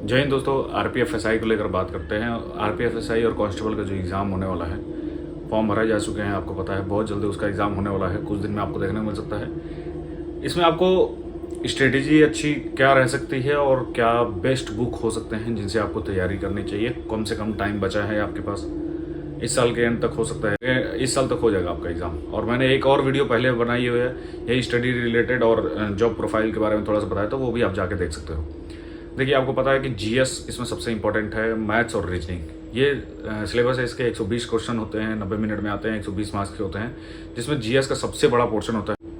जय हिंद दोस्तों। आरपीएफएसआई को लेकर बात करते हैं। आरपीएफएसआई और कांस्टेबल का जो एग्ज़ाम होने वाला है, फॉर्म भरा जा चुके हैं, आपको पता है। बहुत जल्दी उसका एग्ज़ाम होने वाला है, कुछ दिन में आपको देखने को मिल सकता है। इसमें आपको स्ट्रेटेजी अच्छी क्या रह सकती है और क्या बेस्ट बुक हो सकते हैं जिनसे आपको तैयारी करनी चाहिए। कम से कम टाइम बचा है आपके पास, इस साल के एंड तक हो सकता है, इस साल तक हो जाएगा आपका एग्ज़ाम। और मैंने एक और वीडियो पहले बनाई हुई है यही स्टडी रिलेटेड और जॉब प्रोफाइल के बारे में थोड़ा सा बताया, तो वो भी आप जाके देख सकते हो। देखिए, आपको पता है कि जीएस इसमें सबसे इंपॉर्टेंट है, मैथ्स और रीजनिंग। ये सिलेबस है, इसके 120 क्वेश्चन होते हैं, 90 मिनट में आते हैं, 120 मार्क्स के होते हैं, जिसमें जीएस का सबसे बड़ा पोर्शन होता है,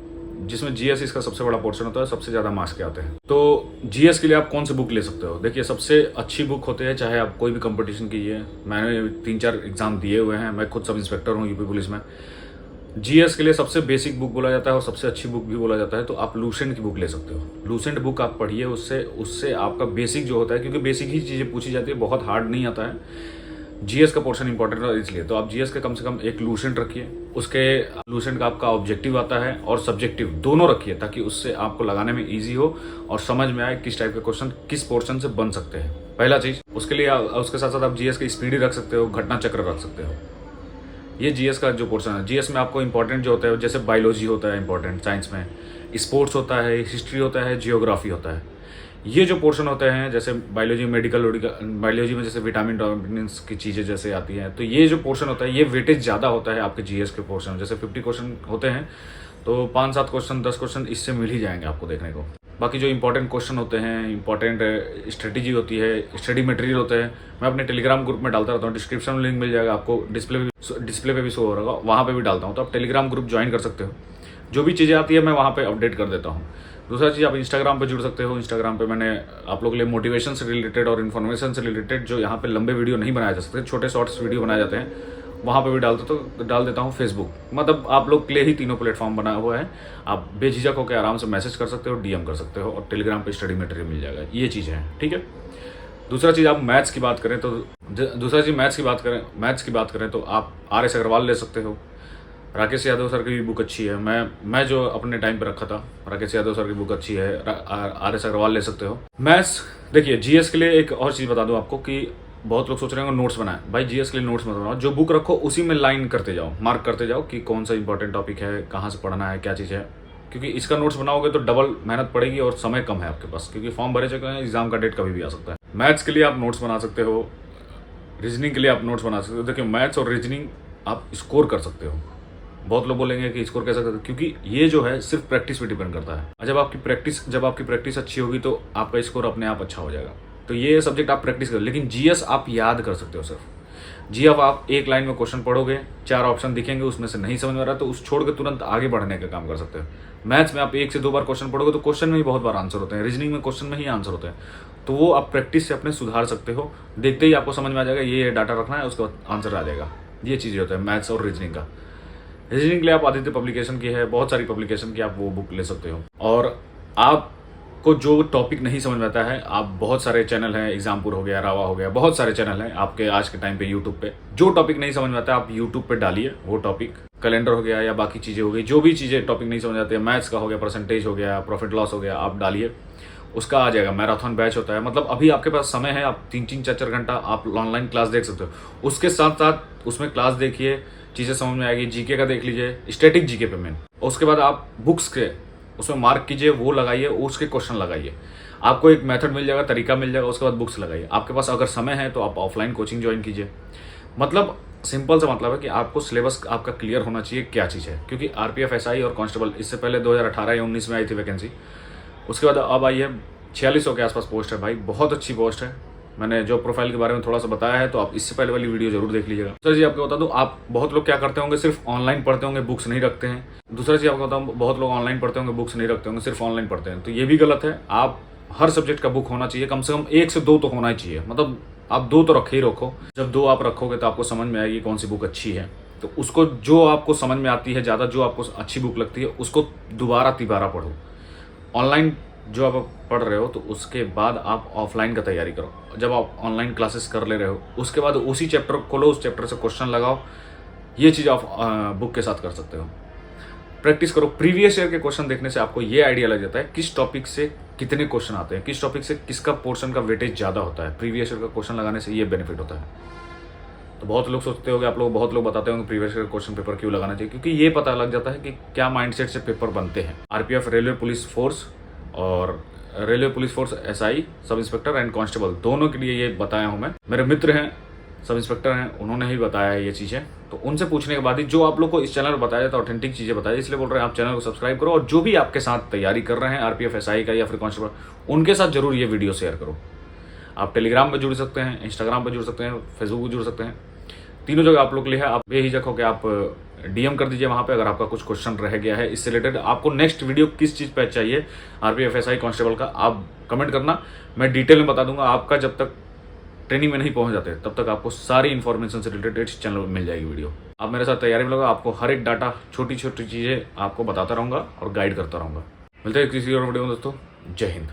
इसका सबसे बड़ा पोर्शन होता है, सबसे ज़्यादा मार्क्स के आते हैं। तो जीएस के लिए आप कौन सी बुक ले सकते हो? देखिए, सबसे अच्छी बुक होते हैं, चाहे आप कोई भी कंपटीशन कीजिए। मैंने 3-4 एग्जाम दिए हुए हैं, मैं खुद सब इंस्पेक्टर हूँ यूपी पुलिस में। जीएस के लिए सबसे बेसिक बुक बोला जाता है और सबसे अच्छी बुक भी बोला जाता है, तो आप लूसेंट की बुक ले सकते हो। लूसेंट बुक आप पढ़िए, उससे आपका बेसिक जो होता है, क्योंकि बेसिक ही चीज़ें पूछी जाती है, बहुत हार्ड नहीं आता है। जीएस का पोर्शन इंपॉर्टेंट है, इसलिए तो आप जीएस का कम से कम एक लूसेंट रखिए। उसके लूसेंट का आपका ऑब्जेक्टिव आता है और सब्जेक्टिव दोनों रखिए, ताकि उससे आपको लगाने में ईजी हो और समझ में आए किस टाइप के क्वेश्चन किस पोर्शन से बन सकते हैं। पहला चीज़, उसके लिए उसके साथ साथ आप जीएस की स्पीड रख सकते हो, घटना चक्र रख सकते हो। ये जीएस का जो पोर्शन है, जीएस में आपको इंपॉर्टेंट जो होता है, जैसे बायोलॉजी होता है इंपॉर्टेंट साइंस में, स्पोर्ट्स होता है, हिस्ट्री होता है, जियोग्राफी होता है। ये जो पोर्शन होते हैं, जैसे बायोलॉजी बायोलॉजी में जैसे विटामिन की चीज़ें जैसे आती हैं, तो ये जो पोर्शन होता है, ये वेटेज ज़्यादा होता है आपके जीएस के पोर्शन। जैसे 50 क्वेश्चन होते हैं, तो 5-7 क्वेश्चन, 10 क्वेश्चन इससे मिल ही जाएंगे आपको देखने को। बाकी जो इंपॉर्टेंट क्वेश्चन होते हैं, इंपॉर्टेंट स्ट्रेटेजी होती है, स्टडी मटेरियल होते हैं, मैं अपने टेलीग्राम ग्रुप में डालता रहता हूँ। डिस्क्रिप्शन में लिंक मिल जाएगा आपको, डिस्प्ले पे भी शो हो रहा होगा, वहाँ पे भी डालता हूँ, तो आप टेलीग्राम ग्रुप ज्वाइन कर सकते हो। जो भी चीज़ें आती है मैं वहाँ पे अपडेट कर देता हूँ। दूसरा चीज़, आप इंस्टाग्राम पे जुड़ सकते हो। इंस्टाग्राम पे मैंने आप लोगों के लिए मोटिवेशन से रिलेटेड और इन्फॉर्मेशन से रिलेटेड, जो यहाँ पे लंबे वीडियो नहीं बनाए जा सकते, छोटे शॉर्ट्स वीडियो बनाए जाते हैं, वहाँ पे भी डाल देता हूँ। फेसबुक, मतलब आप लोग के लिए ही तीनों प्लेटफॉर्म बना हुआ है। आप बेझिझक होकर आराम से मैसेज कर सकते हो, डीएम कर सकते हो, और टेलीग्राम पे स्टडी मटेरियल मिल जाएगा। ये चीज़ है, ठीक है। दूसरा चीज़, आप मैथ्स की बात करें तो आप RS अग्रवाल ले सकते हो। राकेश यादव सर की भी बुक अच्छी है। मैं जो अपने टाइम पे रखा था, राकेश यादव सर की बुक अच्छी है। RS अग्रवाल ले सकते हो। मैथ्स, देखिए जीएस के लिए एक और चीज़ बता दूं आपको कि बहुत लोग सोच रहे होंगे नोट्स बनाए। भाई, जीएस के लिए नोट्स मत बनाओ, जो बुक रखो उसी में लाइन करते जाओ, मार्क करते जाओ कि कौन सा इंपॉर्टेंट टॉपिक है, कहाँ से पढ़ना है, क्या चीज़ है। क्योंकि इसका नोट्स बनाओगे तो डबल मेहनत पड़ेगी और समय कम है आपके पास, क्योंकि फॉर्म भरे चुके हैं, एग्जाम का डेट कभी भी आ सकता है। मैथ्स के लिए आप नोट्स बना सकते हो, रीजनिंग के लिए आप नोट्स बना सकते हो। देखिए, मैथ्स और रीजनिंग आप स्कोर कर सकते हो। बहुत लोग बोलेंगे कि स्कोर कैसे करते, क्योंकि ये जो है सिर्फ प्रैक्टिस पे डिपेंड करता है। जब आपकी प्रैक्टिस अच्छी होगी तो आपका स्कोर अपने आप अच्छा हो जाएगा। तो ये सब्जेक्ट आप प्रैक्टिस करो, लेकिन जीएस आप याद कर सकते हो सिर्फ। जीएस आप एक लाइन में क्वेश्चन पढ़ोगे, 4 ऑप्शन दिखेंगे, उसमें से नहीं समझ में आ रहा तो उस छोड़ के तुरंत आगे बढ़ने का काम कर सकते हो। मैथ्स में आप 1 से 2 बार क्वेश्चन पढ़ोगे तो क्वेश्चन में ही बहुत बार आंसर होते हैं। रीजनिंग में क्वेश्चन में ही आंसर होते हैं, तो वो आप प्रैक्टिस से अपने सुधार सकते हो। देखते ही आपको समझ में आ जाएगा, ये डाटा रखना है, उसके बाद आंसर आ जाएगा। ये चीज़ें होता है मैथ्स और रीजनिंग का। रीजनिंग के लिए आप आदित्य पब्लिकेशन की है, बहुत सारी पब्लिकेशन की, आप वो बुक ले सकते हो। और आपको जो टॉपिक नहीं समझ में आता है, आप बहुत सारे चैनल हैं, एग्जामपुर हो गया, रावा हो गया, बहुत सारे चैनल हैं आपके आज के टाइम पे यूट्यूब पे। जो टॉपिक नहीं समझ में आता है आप यूट्यूब पे डालिए वो टॉपिक, कैलेंडर हो गया या बाकी चीज़ें हो गई, जो भी चीज़ें टॉपिक नहीं समझ आती है, मैथ्स का हो गया, परसेंटेज हो गया, प्रॉफिट लॉस हो गया, आप डालिए, उसका आ जाएगा। मैराथन बैच होता है, मतलब अभी आपके पास समय है, आप 3-3, 4-4 घंटा आप ऑनलाइन क्लास देख सकते हो। उसके साथ साथ उसमें क्लास देखिए, चीज़ें समझ में आएगी। जीके का देख लीजिए, स्टैटिक जीके पे मेन। उसके बाद आप बुक्स के उसमें मार्क कीजिए, वो लगाइए, उसके क्वेश्चन लगाइए, आपको एक मेथड मिल जाएगा, तरीका मिल जाएगा। उसके बाद बुक्स लगाइए। आपके पास अगर समय है तो आप ऑफलाइन कोचिंग ज्वाइन कीजिए। मतलब सिंपल सा मतलब है कि आपको सिलेबस आपका क्लियर होना चाहिए क्या चीज़ है, क्योंकि RPF SI और कांस्टेबल इससे पहले 2018 या 19 में आई थी वैकेंसी। उसके बाद अब आई है, 4600 के आसपास पोस्ट है। भाई, बहुत अच्छी पोस्ट है। मैंने जॉब प्रोफाइल के बारे में थोड़ा सा बताया है, तो आप इससे पहले वाली वीडियो जरूर देख लीजिएगा। दूसरा चीज़ आपको बता दूं, आप बहुत लोग क्या करते होंगे, सिर्फ ऑनलाइन पढ़ते होंगे, बुक्स नहीं रखते हैं। दूसरा चीज़ आपको बताऊं, बहुत लोग ऑनलाइन पढ़ते होंगे, बुक्स नहीं रखते होंगे, सिर्फ ऑनलाइन पढ़ते हैं, तो ये भी गलत है। आप हर सब्जेक्ट का बुक होना चाहिए, कम से कम 1 से 2 तो होना ही चाहिए। मतलब आप 2 तो रखे ही रखो। जब 2 आप रखोगे तो आपको समझ में आएगी कौन सी बुक अच्छी है। तो उसको, जो आपको समझ में आती है ज़्यादा, जो आपको अच्छी बुक लगती है, उसको दोबारा तिबारा पढ़ो। ऑनलाइन जो आप पढ़ रहे हो तो उसके बाद आप ऑफलाइन का तैयारी करो। जब आप ऑनलाइन क्लासेस कर ले रहे हो, उसके बाद उसी चैप्टर खोलो, उस चैप्टर से क्वेश्चन लगाओ। ये चीज़ आप बुक के साथ कर सकते हो। प्रैक्टिस करो। प्रीवियस ईयर के क्वेश्चन देखने से आपको ये आइडिया लग जाता है किस टॉपिक से कितने क्वेश्चन आते हैं, किस टॉपिक से किसका पोर्शन का वेटेज ज़्यादा होता है। प्रीवियस ईयर का क्वेश्चन लगाने से ये बेनिफिट होता है। तो बहुत लोग सोचते होंगे, आप लोग बहुत लोग बताते होंगे प्रीवियस ईयर क्वेश्चन पेपर क्यों लगाना चाहिए, क्योंकि ये पता लग जाता है कि क्या माइंडसेट से पेपर बनते हैं। आरपीएफ रेलवे पुलिस फोर्स और railway police force SI sub inspector and constable दोनों के लिए ये बताया हूँ मैं। मेरे मित्र हैं सब इंस्पेक्टर हैं, उन्होंने ही बताया है ये चीज़ें, तो उनसे पूछने के बाद ही जो आप लोग को इस चैनल पर बताया जाता है ऑथेंटिक चीज़ें बताया, इसलिए बोल रहे हैं आप चैनल को सब्सक्राइब करो। और जो भी आपके साथ तैयारी कर रहे हैं आरपीएफ एसआई का या फिर कांस्टेबल, उनके साथ जरूर ये वीडियो शेयर करो। आप टेलीग्राम पर जुड़ सकते हैं, इंस्टाग्राम पर जुड़ सकते हैं, फेसबुक पर जुड़ सकते हैं, तीनों जगह आप लोग के लिए है। आप बेहिचक हो कि आप डीएम कर दीजिए वहाँ पे अगर आपका कुछ क्वेश्चन रह गया है इससे रिलेटेड। आपको नेक्स्ट वीडियो किस चीज़ पे चाहिए आरपीएफ एसआई कांस्टेबल का, आप कमेंट करना, मैं डिटेल में बता दूंगा। आपका जब तक ट्रेनिंग में नहीं पहुंच जाते तब तक आपको सारी इन्फॉर्मेशन से रिलेटेड इस चैनल पर मिल जाएगी वीडियो। आप मेरे साथ तैयारी में लगा, आपको हर एक डाटा, छोटी छोटी चीज़ें आपको बताता रहूँगा और गाइड करता रहूँगा। मिलते हैं किसी और वीडियो में दोस्तों। जय हिंद।